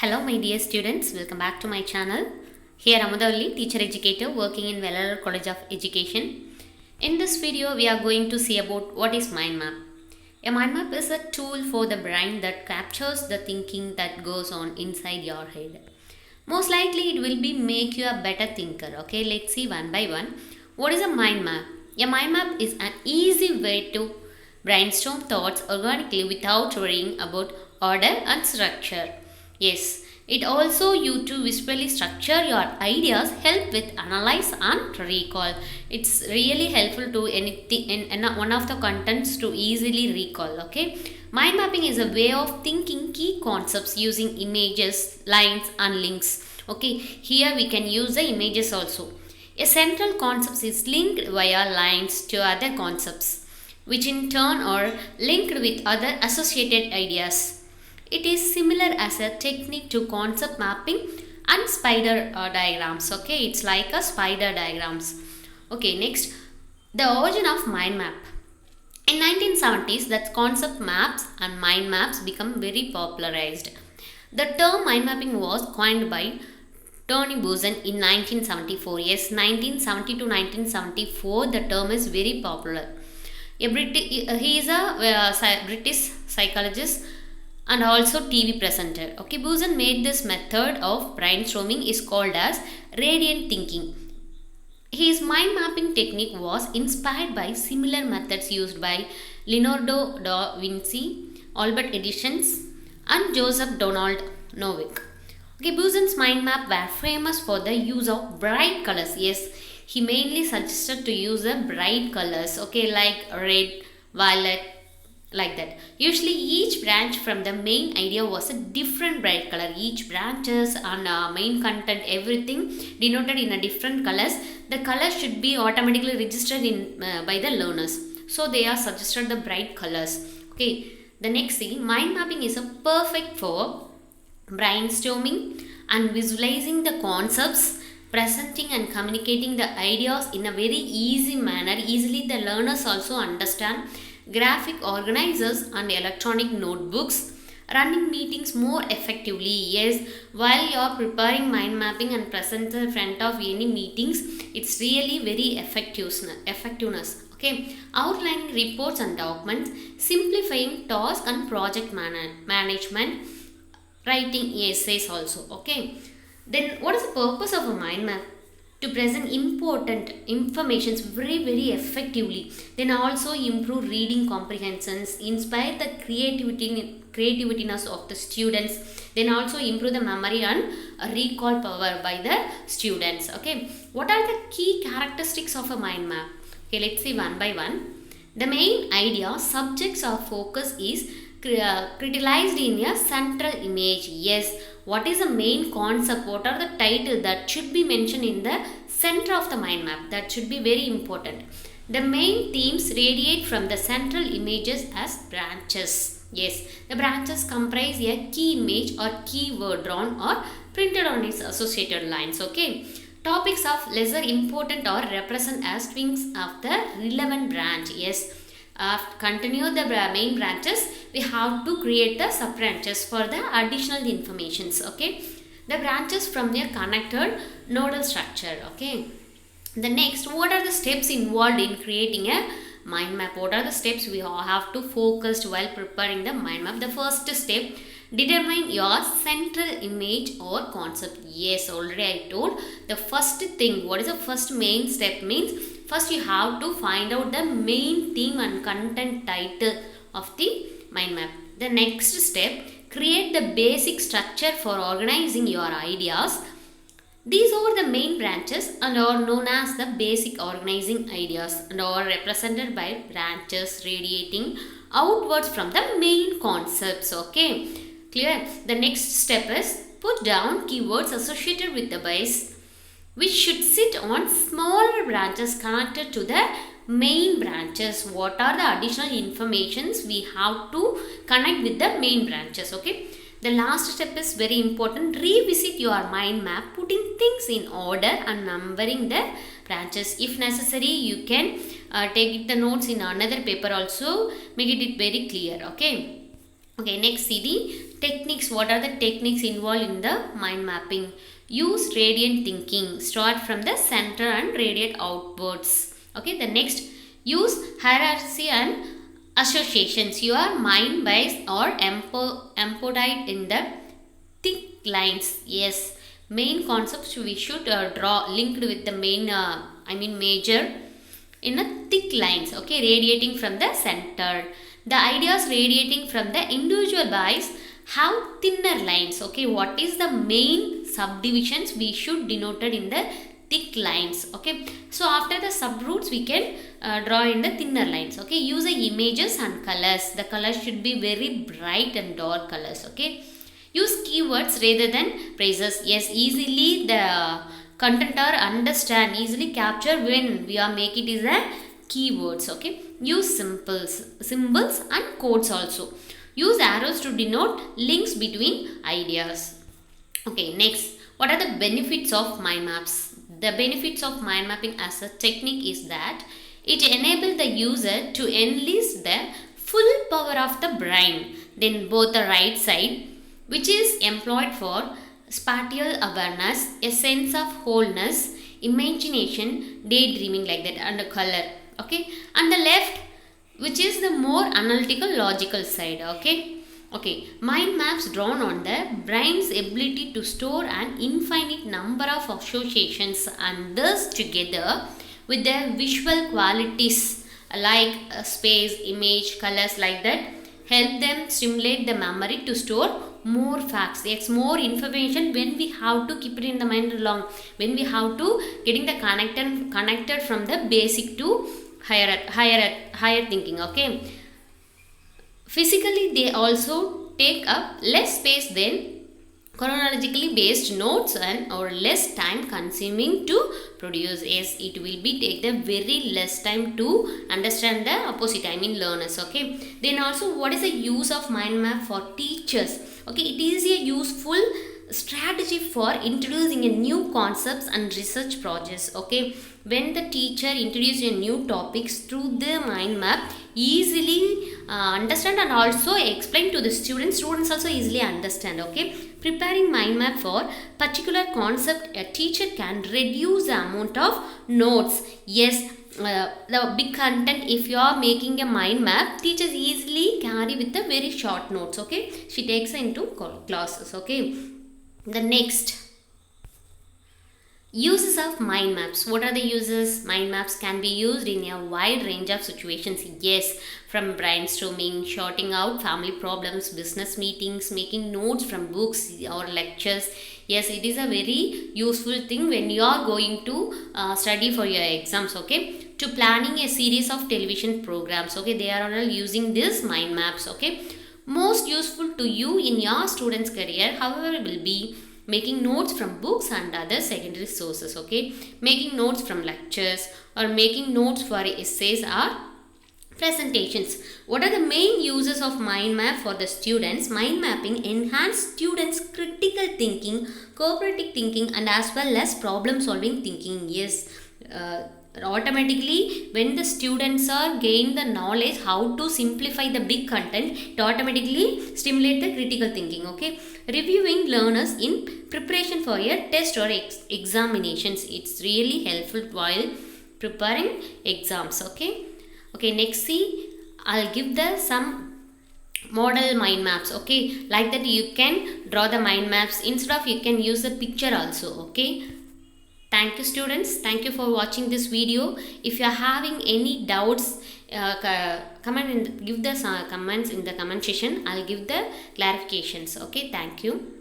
Hello my dear students, welcome back to my channel. Here Amudavalli, teacher educator working in Vellalar College of Education. In this video we are going to see about what is mind map. A mind map is a tool for the brain that captures the thinking that goes on inside your head. Most likely it will be make you a better thinker. Okay, let's see one by one. What is a mind map? A mind map is an easy way to brainstorm thoughts organically without worrying about order and structure. Yes, it also you to visually structure your ideas, help with analyze and recall. It's really helpful to anything in one of the contents to easily recall. Okay, mind mapping is a way of thinking key concepts using images, lines, and links. Okay, here we can use the images also. A central concept is linked via lines to other concepts, which in turn are linked with other associated ideas. It is similar as a technique to concept mapping and spider diagrams. Okay, it's like a spider diagrams. Okay, next, the origin of mind map. In 1970s, that concept maps and mind maps become very popularized. The term mind mapping was coined by Tony Buzan in 1974. Yes, 1970 to 1974, the term is very popular. He is a British psychologist and also TV presenter. Okay, Buzan made this method of brainstorming is called as radiant thinking. His mind mapping technique was inspired by similar methods used by Leonardo da Vinci, Albert Edison, and Joseph Donald Novick. Okay, Buzan's mind map were famous for the use of bright colors. Yes, he mainly suggested to use the bright colors. Okay, like red, violet, like that. Usually each branch from the main idea was a different bright color. Each branches and main content, everything denoted in a different colors. The colors should be automatically registered in by the learners. So they are suggested the bright colors. Okay, the next thing, mind mapping is a perfect for brainstorming and visualizing the concepts, presenting and communicating the ideas in a very easy manner. Easily the learners also understand. Graphic organizers and electronic notebooks, running meetings more effectively. Yes, while you are preparing mind mapping and present in front of any meetings, it's really very effectiveness. Okay, outlining reports and documents, simplifying task and project management, writing essays also. Okay, then what is the purpose of a mind map? To present important informations very effectively, then also improve reading comprehensions, inspire the creativitiness of the students, then also improve the memory and recall power by the students. Okay, what are the key characteristics of a mind map? Okay, let's see one by one. The main idea, subjects of focus is criticalized in a central image. Yes, what is the main concept? What are the title that should be mentioned in the center of the mind map? That should be very important. The main themes radiate from the central images as branches. Yes, the branches comprise a key image or key word drawn or printed on its associated lines. Okay, topics of lesser important or represent as wings of the relevant branch. Yes, continue the main branches, we have to create the sub branches for the additional informations. Okay, the branches from their connected nodal structure. Okay, the next, what are the steps involved in creating a mind map? What are the steps we have to focus while preparing the mind map? The first step, determine your central image or concept. Yes, already I told the first thing. What is the first main step means? First you have to find out the main theme and content title of the mind map. The next step, create the basic structure for organizing your ideas. These are the main branches and are known as the basic organizing ideas and are represented by branches radiating outwards from the main concepts. Okay, clear? The next step is put down keywords associated with the base, which should sit on smaller branches connected to the main branches. What are the additional informations we have to connect with the main branches? Okay, the last step is very important. Revisit your mind map, putting things in order and numbering the branches. If necessary, you can take the notes in another paper also, make it very clear. Okay, next, see the Techniques. What are the techniques involved in the mind mapping? Use radiant thinking. Start from the center and radiate outwards. Okay, the next, use hierarchy and associations. Your mind bias or embodied in the thick lines. Yes, main concepts we should draw linked with the main major in a thick lines. Okay, radiating from the center. The ideas radiating from the individual bias have thinner lines. Okay, what is the main subdivisions we should denoted in the thick lines. Okay, so after the subroots we can draw in the thinner lines. Okay, use the images and colors. The colors should be very bright and dark colors. Okay, use keywords rather than phrases. Yes, easily the content are understand, easily capture when we are make it is a keywords. Okay, use symbols and codes also. Use arrows to denote links between ideas. Okay, next, what are the benefits of mind maps? The benefits of mind mapping as a technique is that it enables the user to enlist the full power of the brain, then both the right side, which is employed for spatial awareness, a sense of wholeness, imagination, daydreaming like that, and a color. Okay, and the left, which is the more analytical logical side. Okay, mind maps drawn on the brain's ability to store an infinite number of associations and thus together with their visual qualities like space, image, colors like that help them stimulate the memory to store more facts. It's more information when we have to keep it in the mind long, when we have to getting the connected from the basic to higher thinking. Okay, physically they also take up less space than chronologically based notes and or less time consuming to produce. Yes, it will be take the very less time to understand the opposite, learners. Okay, then also what is the use of mind map for teachers? Okay, it is a useful strategy for introducing a new concepts and research projects. Okay, when the teacher introduces a new topics through the mind map, easily understand and also explain to the students also easily understand. Okay, preparing mind map for particular concept, a teacher can reduce the amount of notes. Yes, the big content, if you are making a mind map, teachers easily carry with the very short notes. Okay, she takes into classes. Okay, the next, uses of mind maps. What are the uses? Mind maps can be used in a wide range of situations. Yes, from brainstorming, sorting out family problems, business meetings, making notes from books or lectures. Yes, it is a very useful thing when you are going to study for your exams. Okay, to planning a series of television programs. Okay, they are all using these mind maps. Okay, most useful to you in your student's career, however, will be making notes from books and other secondary sources. Okay, making notes from lectures or making notes for essays or presentations. What are the main uses of mind map for the students? Mind mapping enhance students critical thinking, cooperative thinking, and as well as problem solving thinking. Yes, automatically when the students are gain the knowledge how to simplify the big content, it automatically stimulate the critical thinking. Okay, reviewing learners in preparation for a test or examinations, it's really helpful while preparing exams. Okay, next, see, I'll give the some model mind maps. Okay, like that you can draw the mind maps, instead of you can use the picture also. Okay, thank you students, thank you for watching this video. If you are having any doubts, give the comments in the comment section. I'll give the clarifications. Okay, thank you.